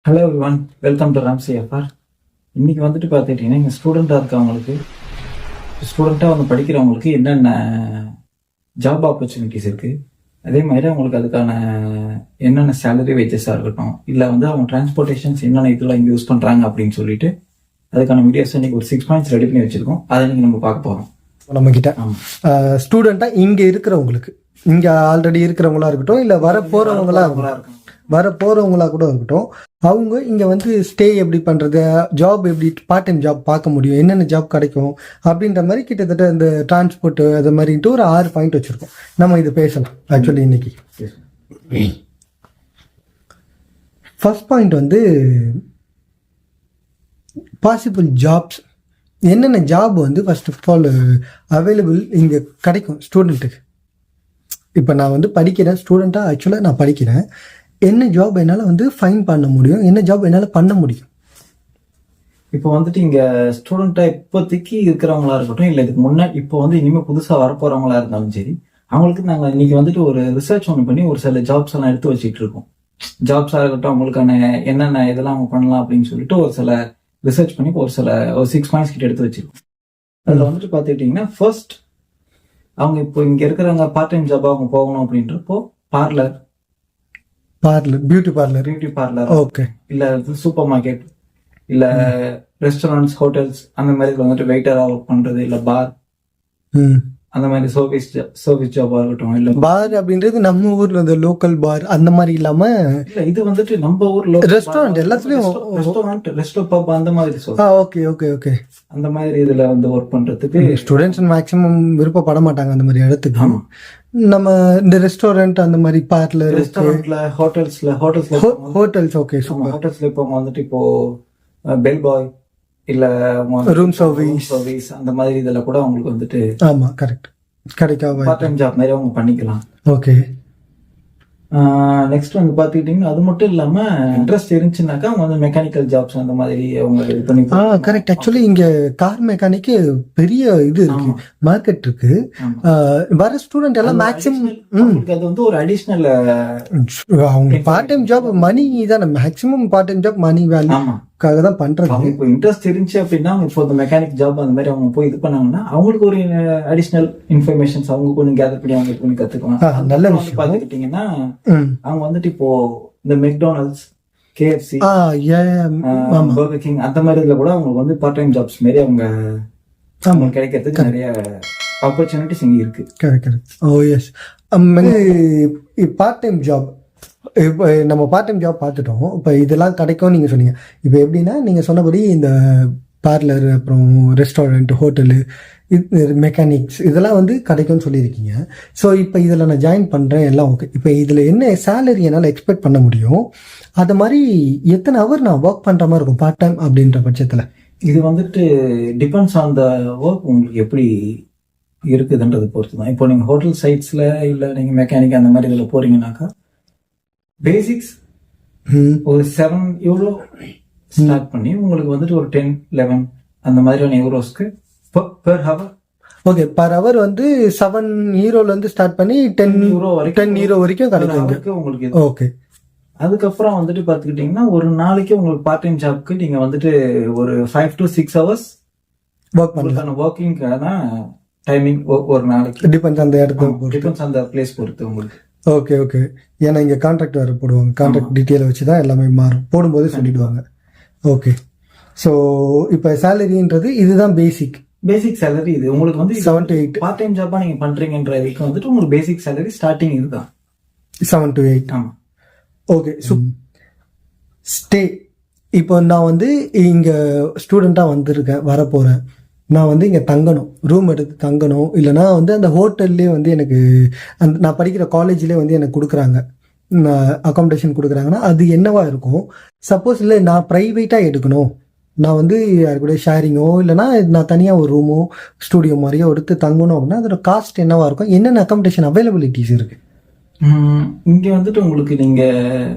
Hello everyone, welcome to Ramsay FR. இன்னைக்கு வந்துட்டு பார்த்துக்கிட்டிங்கன்னா இங்கே ஸ்டூடெண்ட்டாக இருக்கவங்களுக்கு, ஸ்டூடெண்ட்டாக வந்து படிக்கிறவங்களுக்கு என்னென்ன ஜாப் ஆப்பர்ச்சுனிட்டிஸ் இருக்குது, அதே மாதிரி அவங்களுக்கு அதுக்கான என்னென்ன சேலரி வேஜஸாக இருக்கட்டும், இல்லை வந்து அவங்க டிரான்ஸ்போர்ட்டேஷன்ஸ் என்னென்ன இதெல்லாம் இங்கே யூஸ் பண்ணுறாங்க அப்படின்னு சொல்லிட்டு அதுக்கான வீடியோஸ் இன்னைக்கு ஒரு 6 பாயிண்ட்ஸ் ரெடி பண்ணி வச்சுருக்கோம். அதை நீங்கள் நம்ம பார்க்க போகிறோம். நம்மக்கிட்ட ஸ்டூடெண்ட்டாக இங்கே இருக்கிறவங்களுக்கு, இங்கே ஆல்ரெடி இருக்கிறவங்களா இருக்கட்டும், இல்லை வரப்போகிறவங்களா கூட இருக்கட்டும், அவங்க இங்கே வந்து ஸ்டே எப்படி பண்ணுறது, ஜாப் எப்படி பார்ட் டைம் ஜாப் பார்க்க முடியும், என்னென்ன ஜாப் கிடைக்கும் அப்படின்ற மாதிரி கிட்டத்தட்ட இந்த டிரான்ஸ்போர்ட்டு அது மாதிரின்ட்டு ஒரு 6 பாயிண்ட் வச்சுருக்கோம். நம்ம இது பேசலாம் ஆக்சுவலி இன்னைக்கு. ஃபர்ஸ்ட் பாயிண்ட் வந்து பாசிபிள் ஜாப்ஸ். என்னென்ன ஜாப் வந்து ஃபர்ஸ்ட் ஆஃப் ஆல் அவைலபிள் இங்கே கிடைக்கும் ஸ்டூடெண்ட்டுக்கு. இப்போ நான் வந்து படிக்கிறேன், ஸ்டூடெண்ட்டாக ஆக்சுவலாக நான் படிக்கிறேன். என்ன ஜாப் என்னால் வந்து ஃபைன் பண்ண முடியும், என்ன ஜாப் என்னால் பண்ண முடியும்? இப்போ வந்துட்டு இங்கே ஸ்டூடெண்ட்டாக இப்போதைக்கு இருக்கிறவங்களா இருக்கட்டும், இல்லை இதுக்கு முன்னாடி இப்போ வந்து இனிமேல் புதுசாக வரப்போகிறவங்களா இருந்தாலும் சரி, அவங்களுக்கு நாங்கள் இன்னைக்கு வந்துட்டு ஒரு ரிசர்ச் ஒன்று பண்ணி ஒரு சில ஜாப்ஸ் எல்லாம் எடுத்து வச்சுட்டு இருக்கோம். ஜாப்ஸாக இருக்கட்டும், அவங்களுக்கான என்னென்ன இதெல்லாம் அவங்க பண்ணலாம் அப்படின்னு சொல்லிட்டு ஒரு சில ரிசர்ச் பண்ணி ஒரு 6 பாயிண்ட்ஸ் கிட்ட எடுத்து வச்சிருக்கோம். அதில் வந்துட்டு பார்த்துக்கிட்டிங்கன்னா ஃபர்ஸ்ட் அவங்க இப்போ இங்கே இருக்கிறவங்க பார்ட் டைம் ஜாபாக அவங்க போகணும் அப்படின்றப்போ பார்லர், பியூட்டி பார்லர், ஓகே, இல்ல சூப்பர் மார்க்கெட், இல்ல ரெஸ்டாரண்ட்ஸ், ஹோட்டல்ஸ் அந்த மாதிரி வந்துட்டு வெயிட்டரா ஒர்க் பண்றது, இல்ல பார் அந்த மாதிரி சர்வீஸ் ஜாபா இருக்கட்டும். இல்ல பார் அப்படின்றது நம்ம ஊர்ல இந்த லோக்கல் பார் அந்த மாதிரி இல்லாம, இல்ல இது வந்துட்டு நம்ம ஊர்ல ரெஸ்டாரண்ட் எல்லாத்துலயும் ரெஸ்டோ பப் அந்த மாதிரி ஓகே அந்த மாதிரி இதுல வந்து ஒர்க் பண்றதுக்கு ஸ்டூடெண்ட்ஸ் மேக்ஸிமம் விருப்பப்பட மாட்டாங்க அந்த மாதிரி இடத்துக்கு. நம்ம இந்த ரெஸ்டாரண்ட் அந்த மாதிரி பார்லர், ரெஸ்டாரண்ட்ல, ஹோட்டல்ஸ் ஓகே சூப்பர். ஹோட்டல்ஸ்ல இப்போ வந்துட்டு இப்போ பெல் பாய் இல்ல ரூம் சர்வீஸ் அந்த மாதிரி இதுல கூட அவங்களுக்கு வந்துட்டு ஆமா கரெக்ட் கிடைக்காம பார்ட் டைம் ஜாப் மாதிரி அவங்க பண்ணிக்கலாம். ஓகே. நெக்ஸ்ட் வந்து பாத்துக்கிட்டீங்கன்னா அது மட்டும் இல்லாம இன்ட்ரெஸ்ட் இருந்துச்சுனாக்கா அவங்க வந்து மெக்கானிக்கல் ஜாப்ஸ் அந்த மாதிரி அவங்க இது பண்ணி கரெக்ட். ஆக்சுவலி இங்க கார் மெக்கானிக்கு பெரிய இது இருக்கு, மார்க்கெட் இருக்கு. வர ஸ்டூடெண்ட் எல்லாம் மேக்ஸிமம் அது வந்து ஒரு அடிஷனல் அவங்க பார்ட் டைம் ஜாப் மணி தான், maximum part time job money வேல்யூக்காக தான் பண்றாங்க. இப்போ இன்ட்ரெஸ்ட் இருந்துச்சு அப்படின்னா இப்போ மெக்கானிக் ஜாப் அந்த மாதிரி அவங்க போய் இது பண்ணாங்கன்னா அவங்களுக்கு ஒரு அடிஷனல் இன்ஃபர்மேஷன்ஸ் அவங்க கொஞ்சம் கேதர் பண்ணி அவங்க பண்ணி கத்துக்கலாம். நல்ல விஷயம். பாத்துக்கிட்டீங்கன்னா அவங்க வந்துட்டு இப்போ இந்த மெக்டானல்ட்ஸ், கேஎஃப்சி, பர்கர் கிங் அந்த மாதிரி இதுல கூட அவங்களுக்கு வந்து பார்ட் டைம் ஜாப்ஸ் மாதிரி அவங்க கிடைக்கிறதுக்கு நிறைய ஆப்பர்ச்சுனிட்டிஸ் இங்க இருக்கு. கரெக்ட். ஓ எஸ். பார்ட் டைம் ஜாப், இப்போ நம்ம பார்ட் டைம் ஜாப் பார்த்துட்டோம். இப்போ இதெல்லாம் கிடைக்கும் நீங்கள் சொன்னீங்க. இப்போ எப்படின்னா நீங்கள் சொன்னபடி இந்த பார்லர், அப்புறம் ரெஸ்டாரண்ட், ஹோட்டலு, மெக்கானிக்ஸ் இதெல்லாம் வந்து கிடைக்கும்னு சொல்லியிருக்கீங்க. ஸோ இப்போ இதில் நான் ஜாயின் பண்ணுறேன் எல்லாம் ஓகே. இப்போ இதில் என்ன சேலரி என்னால் எக்ஸ்பெக்ட் பண்ண முடியும், அது மாதிரி எத்தனை ஹவர் நான் ஒர்க் பண்ணுற மாதிரி இருக்கும் பார்ட் டைம் அப்படின்ற பட்சத்தில்? இது வந்துட்டு டிபெண்ட்ஸ் ஆன் த ஒர்க் உங்களுக்கு எப்படி இருக்குதுன்றது பொறுத்து தான். இப்போ நீங்கள் ஹோட்டல் சைட்ஸில் இல்லை நீங்கள் மெக்கானிக் அந்த மாதிரி இதில் போகிறீங்கன்னாக்கா பேசிக்ஸ் ஒரு €7 ஸ்டார்ட் பண்ணி உங்களுக்கு வந்துட்டு ஒரு 10-11 அந்த மாதிரியான யூரோஸ்க்கு per hour. Okay, per hour வந்து €7 ஸ்டார்ட் பண்ணி €10 வரைக்கும் கிடைக்கும் உங்களுக்கு. ஓகே. அதுக்கப்புறம் வந்துட்டு பார்த்துக்கிட்டிங்கன்னா ஒரு நாளைக்கு உங்களுக்கு பார்ட் டைம் ஜாப்க்கு நீங்கள் வந்துட்டு ஒரு 5 to 6 hours ஒர்க் பண்ணலாம். ஒர்க்கிங்காக தான் டைமிங் ஒரு நாளைக்கு. டிபெண்ட்ஸ் அந்த இடத்துக்கு, டிபெண்ட்ஸ் அந்த பிளேஸ் பொறுத்து உங்களுக்கு. ஓகே. ஏன்னா இங்கே கான்ட்ராக்ட் வேறு போடுவாங்க, கான்ட்ராக்ட் டீட்டெயில் வச்சு தான் எல்லாமே மாறும், போடும்போது சொல்லிடுவாங்க. ஓகே. ஸோ இப்போ சேலரின்றது இதுதான் பேசிக் சேலரி. இது உங்களுக்கு வந்து 7 to 8 பார்ட் டைம் ஜாபா நீங்க பண்றீங்கன்ற இதுக்கு வந்துட்டு உங்களுக்கு பேசிக் சேலரி ஸ்டார்டிங் இதுதான் 7 to 8. ஆமா. ஓகே. ஸோ ஸ்டே, இப்போ நான் வந்து இங்கே ஸ்டூடெண்ட்டாக வந்திருக்கேன், வரப்போகிறேன், நான் வந்து இங்கே தங்கணும், ரூம் எடுத்து தங்கணும், இல்லைனா வந்து அந்த ஹோட்டல்லே வந்து எனக்கு அந்த நான் படிக்கிற காலேஜ்லேயே வந்து எனக்கு கொடுக்குறாங்க, அகாமடேஷன் கொடுக்குறாங்கன்னா அது என்னவா இருக்கும்? சப்போஸ் இல்லை நான் ப்ரைவேட்டாக எடுக்கணும், நான் வந்து யாரு கூட ஷேரிங்கோ இல்லைனா நான் தனியாக ஒரு ரூமோ ஸ்டூடியோ மாதிரியோ எடுத்து தங்கணும் அப்படின்னா அதோட காஸ்ட் என்னவா இருக்கும், என்னென்ன அகாமடேஷன் அவைலபிலிட்டிஸ் இருக்கு? இங்கே வந்துட்டு உங்களுக்கு நீங்கள்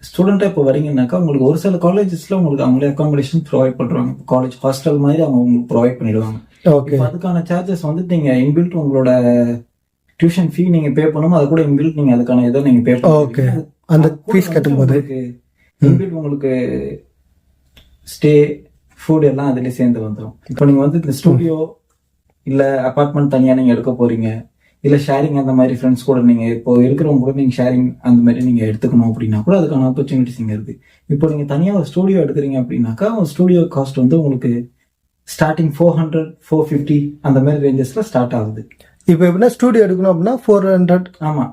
ஸ்டூடெண்ட்டாக இப்போ வரீங்கன்னாக்கா உங்களுக்கு ஒரு சில காலேஜஸ்ல உங்களுக்கு அவங்களே அகாமடேஷன் ப்ரொவைட் பண்ணுறாங்க. காலேஜ் ஹாஸ்டல் மாதிரி அவங்க உங்களுக்கு ப்ரொவைட் பண்ணிடுவாங்க. ஓகே. அதுக்கான சார்ஜஸ் வந்துட்டு நீங்கள் இன்பில்ட் உங்களோட டியூஷன் ஃபீ நீங்கள் பே பண்ணணும், அது கூட இன்பில்ட் நீங்கள் அதுக்கான ஏதோ நீங்கள் பே பண்ணுங்க. ஓகே. அந்த ஃபீஸ் கட்டும்போது இன்பில்ட் உங்களுக்கு ஸ்டே ஃபுட் எல்லாம் அதுலயே சேர்ந்து வந்துடும். இப்போ நீங்க வந்து இந்த ஸ்டூடியோ இல்ல அபார்ட்மெண்ட் தனியா நீங்க எடுக்க போறீங்க, இல்ல ஷேரிங் அந்த மாதிரி ஃப்ரெண்ட்ஸ் கூட நீங்க இப்போ இருக்கிறவங்க கூட நீங்க ஷேரிங் அந்த மாதிரி நீங்க எடுத்துக்கணும் அப்படின்னா கூட அதுக்கான ஆப்பர்ச்சுனிட்டிஸ் இங்க இருக்கு. இப்போ நீங்க தனியா ஒரு ஸ்டூடியோ எடுக்கிறீங்க அப்படின்னாக்கா ஸ்டூடியோ காஸ்ட் வந்து உங்களுக்கு ஸ்டார்டிங் 400 450 அந்த மாதிரி ரேஞ்சஸ்ல ஸ்டார்ட் ஆகுது. இப்போ எப்படின்னா ஸ்டூடியோ எடுக்கணும் அப்படின்னா 400. ஆமா,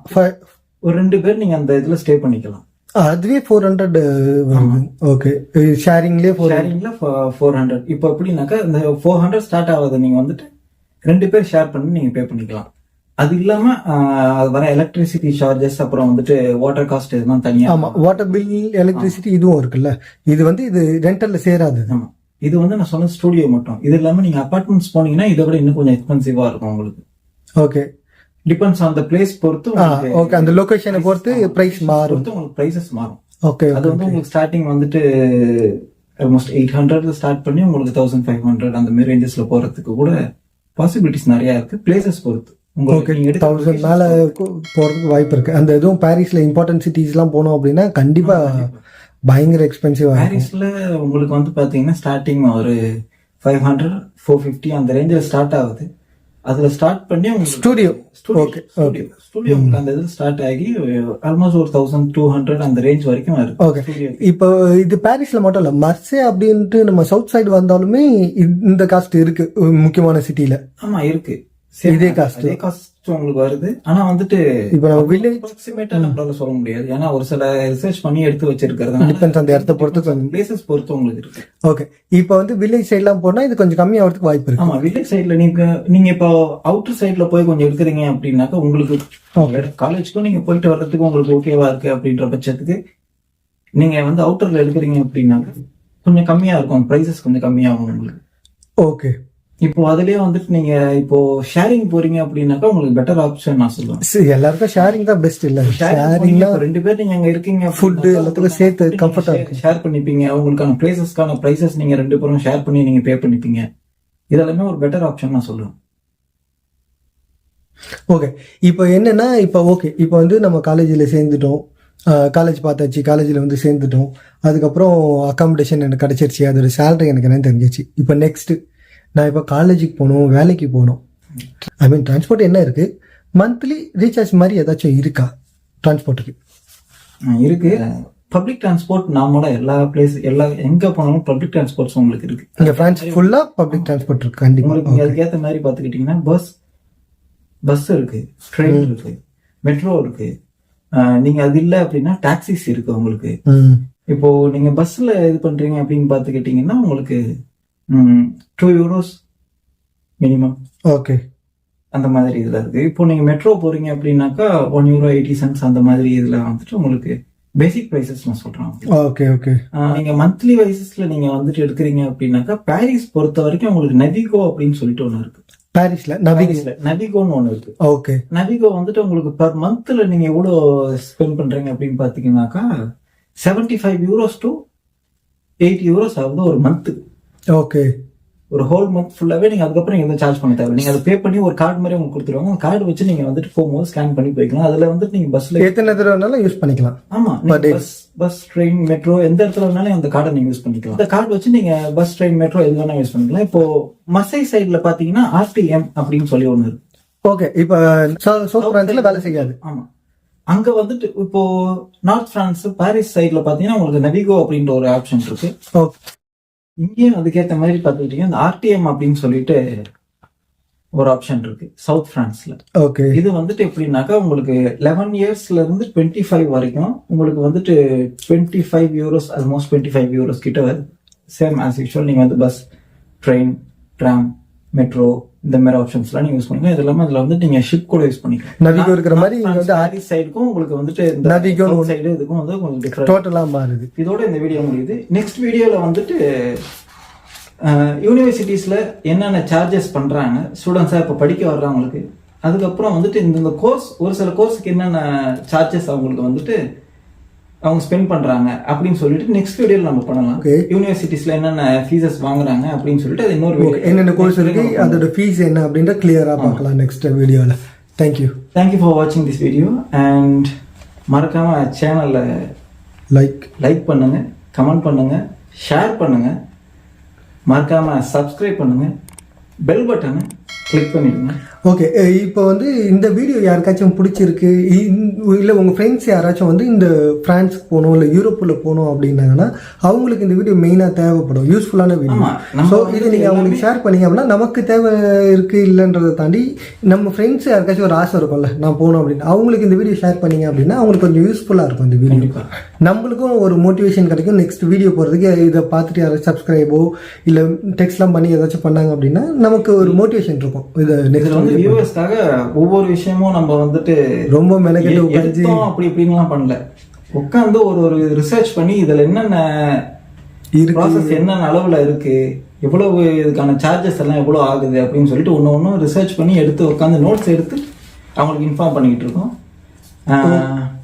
ஒரு 2 பேர் நீங்க அந்த இதுல ஸ்டே பண்ணிக்கலாம். அதுவே 400 வருது. ஓகே, ஷேரிங்லேயே ஷேரிங்ல 400. இப்போ எப்படின்னாக்கா இந்த 400 ஸ்டார்ட் ஆகுது, நீங்க வந்துட்டு 2 பேர் ஷேர் பண்ணி நீங்க பே பண்ணிக்கலாம். அது இல்லாம அது வர எலக்ட்ரிசிட்டி சார்ஜஸ், அப்புறம் வந்துட்டு வாட்டர் காஸ்ட் இதெல்லாம் தனியா. ஆமா, வாட்டர் பில், எலக்ட்ரிசிட்டி இதுவும் இருக்குல்ல. இது வந்து இது ரெண்டல்ல சேராது. ஆமா, இது வந்து நான் சொன்ன ஸ்டூடியோ மட்டும். இது இல்லாம நீங்க அபார்ட்மெண்ட்ஸ் போனீங்கன்னா இதை விட இன்னும் கொஞ்சம் எக்ஸ்பென்சிவா இருக்கும் உங்களுக்கு. Okay, depends on the place பொறுத்து. ஓகே, அந்த லொகேஷனை பொறுத்து பிரைஸ் மாறும். உங்களுக்கு பிரைசஸ் மாறும். ஓகே, அது வந்து உங்களுக்கு ஸ்டார்டிங் வந்துட்டு ஆல்மோஸ்ட் 800 ஸ்டார்ட் பண்ணி உங்களுக்கு 1500 அந்த மாதிரி ரேஞ்சஸ்ல போறதுக்கு கூட பாசிபிலிட்டிஸ் நிறைய இருக்கு, பிளேசஸ் பொறுத்து. உங்களுக்கு 1000 மேல போறதுக்கு வாய்ப்பு இருக்கு. அந்த எதுவும் பாரிஸ்ல இம்பார்ட்டன்ட் சிட்டிஸ் எல்லாம் போனோம் அப்படின்னா கண்டிப்பா பயங்கர எக்ஸ்பென்சிவ். பாரிஸ்ல உங்களுக்கு வந்து பாத்தீங்கன்னா ஸ்டார்டிங் ஒரு 500 450 அந்த ரேஞ்சில் ஸ்டார்ட் ஆகுது. அதுல ஸ்டார்ட் பண்ணி ஸ்டூடியோ ஸ்டூடியோ அந்த இது ஸ்டார்ட் ஆகி ஆல்மோஸ்ட் ஒரு 1200 அந்த ரேஞ்ச் வரைக்கும் இருக்கு. ஓகே, இப்போ இது பாரிஸ்ல மட்டும் இல்ல, மர்சே அப்படின்ட்டு நம்ம சவுத் சைடு வந்தாலுமே இந்த காஸ்ட் இருக்கு முக்கியமான சிட்டில. ஆமா இருக்கு, இதே காஸ்ட் உங்களுக்கு வருது. ஆனா வந்துட்டு இப்போ நம்ம வில்லேஜ் அப்ராக்ஸிமேட்டா நம்மளால சொல்ல முடியாது, ஏன்னா ஒரு சில ரிசர்ச் பண்ணி எடுத்து வச்சிருக்கிறது டிபெண்ட்ஸ் அந்த இடத்தை பொறுத்து, பிளேசஸ் பொறுத்து உங்களுக்கு இருக்கு. ஓகே, இப்போ வந்து வில்லேஜ் சைட்லாம் போனா இது கொஞ்சம் கம்மியாகிறதுக்கு வாய்ப்பு இருக்கு. ஆமா, வில்லேஜ் சைட்ல நீங்க இப்போ அவுட்டர் சைட்ல போய் கொஞ்சம் எடுக்கிறீங்க அப்படின்னாக்கா உங்களுக்கு காலேஜ்க்கும் நீங்க போயிட்டு வர்றதுக்கு உங்களுக்கு ஓகேவா இருக்கு அப்படின்ற பட்சத்துக்கு நீங்க வந்து அவுட்டர்ல எடுக்கிறீங்க அப்படின்னாக்க கொஞ்சம் கம்மியா இருக்கும், பிரைசஸ் கொஞ்சம் கம்மியாகும் உங்களுக்கு. ஓகே, இப்போ அதுலயே வந்துட்டு நீங்க இப்போ ஷேரிங் போறீங்க அப்படின்னாக்கா உங்களுக்கு பெட்டர் ஆப்ஷன் நான் சொல்லுவேன். எல்லாருக்கும் ஷேரிங் தான் பெஸ்ட். இல்ல ஷேரிங்ல 2 பேர் நீங்க அங்க இருக்கீங்க, ஃபுட் எல்லாத்துக்கும் சேர்த்து கம்ஃபர்ட்டா ஷேர் பண்ணிப்பீங்க. உங்களுக்கான பிளேசஸ்க்கான பிரைசஸ் நீங்க 2 பேரும் ஷேர் பண்ணி நீங்க பே பண்ணிப்பீங்க. இதெல்லாமே ஒரு பெட்டர் ஆப்ஷன் நான் சொல்லுவேன். ஓகே, இப்போ என்னன்னா இப்போ வந்து நம்ம காலேஜில் சேர்ந்துட்டோம், காலேஜ் பார்த்தாச்சு, காலேஜில் வந்து சேர்ந்துட்டோம். அதுக்கப்புறம் அகாமடேஷன் எனக்கு கிடைச்சிருச்சு, அதோட சேலரி எனக்கு என்னன்னு தெரிஞ்சிச்சு. இப்போ நெக்ஸ்ட் நான் இப்போ காலேஜுக்கு போகணும், வேலைக்கு போகணும். ஐ மீன் டிரான்ஸ்போர்ட் என்ன இருக்கு, மந்த்லி ரீசார்ஜ் மாதிரி ஏதாச்சும் இருக்கா டிரான்ஸ்போர்ட்டுக்கு? இருக்கு. பப்ளிக் டிரான்ஸ்போர்ட் நார்மலா எல்லா எங்க போனாலும் பப்ளிக் டிரான்ஸ்போர்ட்ஸ் உங்களுக்கு இருக்கு. இங்க பிரான்ஸ் ஃபுல்லா பப்ளிக் டிரான்ஸ்போர்ட் இருக்கு கண்டிப்பா. அதுக்கேற்ற மாதிரி பாத்துக்கிட்டீங்கன்னா பஸ் இருக்கு, ட்ரெயின் இருக்கு, மெட்ரோ இருக்கு. நீங்க அது இல்ல அப்படின்னா டாக்ஸிஸ் இருக்கு உங்களுக்கு. இப்போ நீங்க பஸ்ல இது பண்றீங்க அப்படின்னு பாத்துக்கிட்டீங்கன்னா உங்களுக்கு 2 euros மினிமம். ஓகே, அந்த மாதிரி இதுல இருக்கு. இப்போ நீங்க மெட்ரோ போறீங்க அப்படின்னாக்கா 1 euro 80 cents அந்த மாதிரி இதுல வந்துட்டு உங்களுக்கு பேசிக் பிரைசஸ் நான் சொல்றேன். ஓகே ஓகே, நீங்க மந்த்லி வைசஸ்ல நீங்க வந்துட்டு எடுக்கிறீங்க அப்படின்னாக்கா பாரிஸ் பொறுத்த வரைக்கும் உங்களுக்கு நவிகோ அப்படின்னு சொல்லிட்டு ஒண்ணு இருக்கு. பாரிஸ்ல நவிகோன்னு ஒண்ணு இருக்கு. ஓகே, நவிகோ வந்துட்டு உங்களுக்கு பர் மந்த்ல நீங்க எவ்வளவு ஸ்பெண்ட் பண்றீங்க அப்படின்னு பாத்தீங்கன்னாக்கா 75 euros to 80 euros ஆகுது ஒரு மந்த். ஓகே, ஒரு ஹோல் மந்த் ஃபுல்லாவே நீங்க அதுக்கப்புறம் எதுவும் சார்ஜ் பண்ண தேவை. நீங்க அதை பே பண்ணி ஒரு கார்டு மாதிரி உங்களுக்கு கொடுத்துருவாங்க. அந்த கார்டு வச்சு நீங்க வந்துட்டு போகும்போது ஸ்கேன் பண்ணி போய்க்கலாம். அதுல வந்துட்டு நீங்க பஸ்ல எத்தனை தடவை வேணாலும் யூஸ் பண்ணிக்கலாம். ஆமா, பஸ் ட்ரெயின் மெட்ரோ எந்த இடத்துல வேணாலும் அந்த கார்டை நீங்க யூஸ் பண்ணிக்கலாம். அந்த கார்டு வச்சு நீங்க பஸ் ட்ரெயின் மெட்ரோ எது வேணா யூஸ் பண்ணிக்கலாம். இப்போ மசை சைட்ல பாத்தீங்கன்னா RTM அப்படின்னு சொல்லி ஒண்ணு இருக்கு. ஓகே, இப்போ சவுத் பிரான்ஸ்ல வேலை செய்யாது. ஆமா, அங்க வந்துட்டு இப்போ நார்த் பிரான்ஸ் பாரிஸ் சைட்ல பாத்தீங்கன்னா உங்களுக்கு நவிகோ அப்படின்ற ஒரு ஆப்ஷன் இருக்கு. ஓகே, இங்கேயும் அதுக்கேற்ற மாதிரி பாத்துக்கிட்டீங்க இந்த RTM அப்படின்னு சொல்லிட்டு ஒரு ஆப்ஷன் இருக்கு சவுத் பிரான்ஸ்ல. ஓகே, இது வந்துட்டு எப்படின்னாக்கா உங்களுக்கு 11 இயர்ஸ்ல இருந்து 25 வரைக்கும் உங்களுக்கு வந்துட்டு 25 euros ஆல்மோஸ்ட் 25 euros கிட்ட வருது. சேம் ஆஸ் யூஷுவல் நீங்க வந்து பஸ், ட்ரெயின், ட்ராம், மெட்ரோ இந்த மாதிரி ஆப்ஷன்ஸ்லாம் நீங்க யூஸ் பண்ணிக்கலாம். இது இல்லாம இதுல வந்து நீங்க ஷிப் கூட யூஸ் பண்ணிக்கலாம். நவிகோ இருக்கிற மாதிரி இங்க வந்து பாரிஸ் சைடுக்கும் உங்களுக்கு வந்துட்டு இந்த நவிகோ சைடு இதுக்கும் வந்து உங்களுக்கு டிஃபரன்ஸ் டோட்டலா மாறுது. இதோட இந்த வீடியோ முடியுது. நெக்ஸ்ட் வீடியோல வந்துட்டு யூனிவர்சிட்டிஸ்ல என்னென்ன சார்ஜஸ் பண்றாங்க ஸ்டூடெண்ட்ஸா இப்ப படிக்க வர்றவங்களுக்கு, அதுக்கப்புறம் வந்துட்டு இந்த கோர்ஸ் ஒரு சில கோர்ஸுக்கு என்னென்ன சார்ஜஸ் அவங்களுக்கு வந்துட்டு அவங்க ஸ்பெண்ட் பண்றாங்க அப்படின்னு சொல்லிட்டு நெக்ஸ்ட் வீடியோல நம்ம பண்ணலாம். யூனிவர்சிட்டிஸ்ல என்னென்ன ஃபீஸஸ் வாங்குறாங்க அப்படின்னு சொல்லிட்டு அது இன்னொரு வீடியோ என்னென்ன கோர்ஸ் இருக்கு அதோட ஃபீஸ் என்ன அப்படின்ற கிளியரா பார்க்கலாம் நெக்ஸ்ட் வீடியோல. தேங்க்யூ ஃபார் வாட்சிங் திஸ் வீடியோ அண்ட் மறக்காம சேனல்ல லைக் பண்ணுங்க, கமெண்ட் பண்ணுங்க, ஷேர் பண்ணுங்க, மறக்காம சப்ஸ்கிரைப் பண்ணுங்க, பெல் பட்டனை கிளிக் பண்ணிடுங்க. ஓகே, இப்போ வந்து இந்த வீடியோ யாருக்காச்சும் பிடிச்சிருக்கு, இல்லை உங்கள் ஃப்ரெண்ட்ஸ் யாராச்சும் வந்து இந்த ஃப்ரான்ஸுக்கு போகணும் இல்லை யூரோப்பில் போகணும் அப்படின்னாங்கன்னா அவங்களுக்கு இந்த வீடியோ மெயினாக தேவைப்படும், யூஸ்ஃபுல்லான வீடியோ. ஸோ இது நீங்கள் அவங்களுக்கு ஷேர் பண்ணிங்க அப்படின்னா நமக்கு தேவை இருக்குது இல்லைன்றதை தாண்டி நம்ம ஃப்ரெண்ட்ஸ் யாருக்காச்சும் ஒரு ஆசை இருக்கும்ல நான் போகணும் அப்படின்னு, அவங்களுக்கு இந்த வீடியோ ஷேர் பண்ணிங்க அப்படின்னா அவங்களுக்கு கொஞ்சம் யூஸ்ஃபுல்லாக இருக்கும் இந்த வீடியோ. நம்மளுக்கும் ஒரு மோட்டிவேஷன் கிடைக்கும் நெக்ஸ்ட் வீடியோ போகிறதுக்கு. இதை பார்த்துட்டு யாராச்சும் சப்ஸ்கிரைபோ இல்லை டெக்ஸ்ட்லாம் பண்ணி ஏதாச்சும் பண்ணாங்க அப்படின்னா நமக்கு ஒரு மோட்டிவேஷன் இருக்கும். இது நெக்ஸ்ட் வந்து வியூவர்ஸ்க்காக ஒவ்வொரு விஷயமும் நம்ம வந்துட்டு ரொம்ப மெனக்கெட்டு உட்காந்து அப்படி இப்படின்லாம் பண்ணல, உட்காந்து ஒரு ரிசர்ச் பண்ணி இதுல என்னென்ன ப்ராசஸ் என்னென்ன அளவுல இருக்கு, எவ்வளவு இதுக்கான சார்ஜஸ் எல்லாம் எவ்வளவு ஆகுது அப்படின்னு சொல்லிட்டு ஒன்னும் ரிசர்ச் பண்ணி எடுத்து உட்காந்து நோட்ஸ் எடுத்து அவங்களுக்கு இன்ஃபார்ம் பண்ணிக்கிட்டு இருக்கோம்.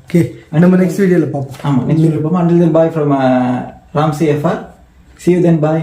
ஓகே, நம்ம நெக்ஸ்ட் வீடியோல பார்ப்போம். ஆமா, நெக்ஸ்ட் வீடியோல பார்ப்போம். Until then, bye from Ramsey FR. See you then, bye.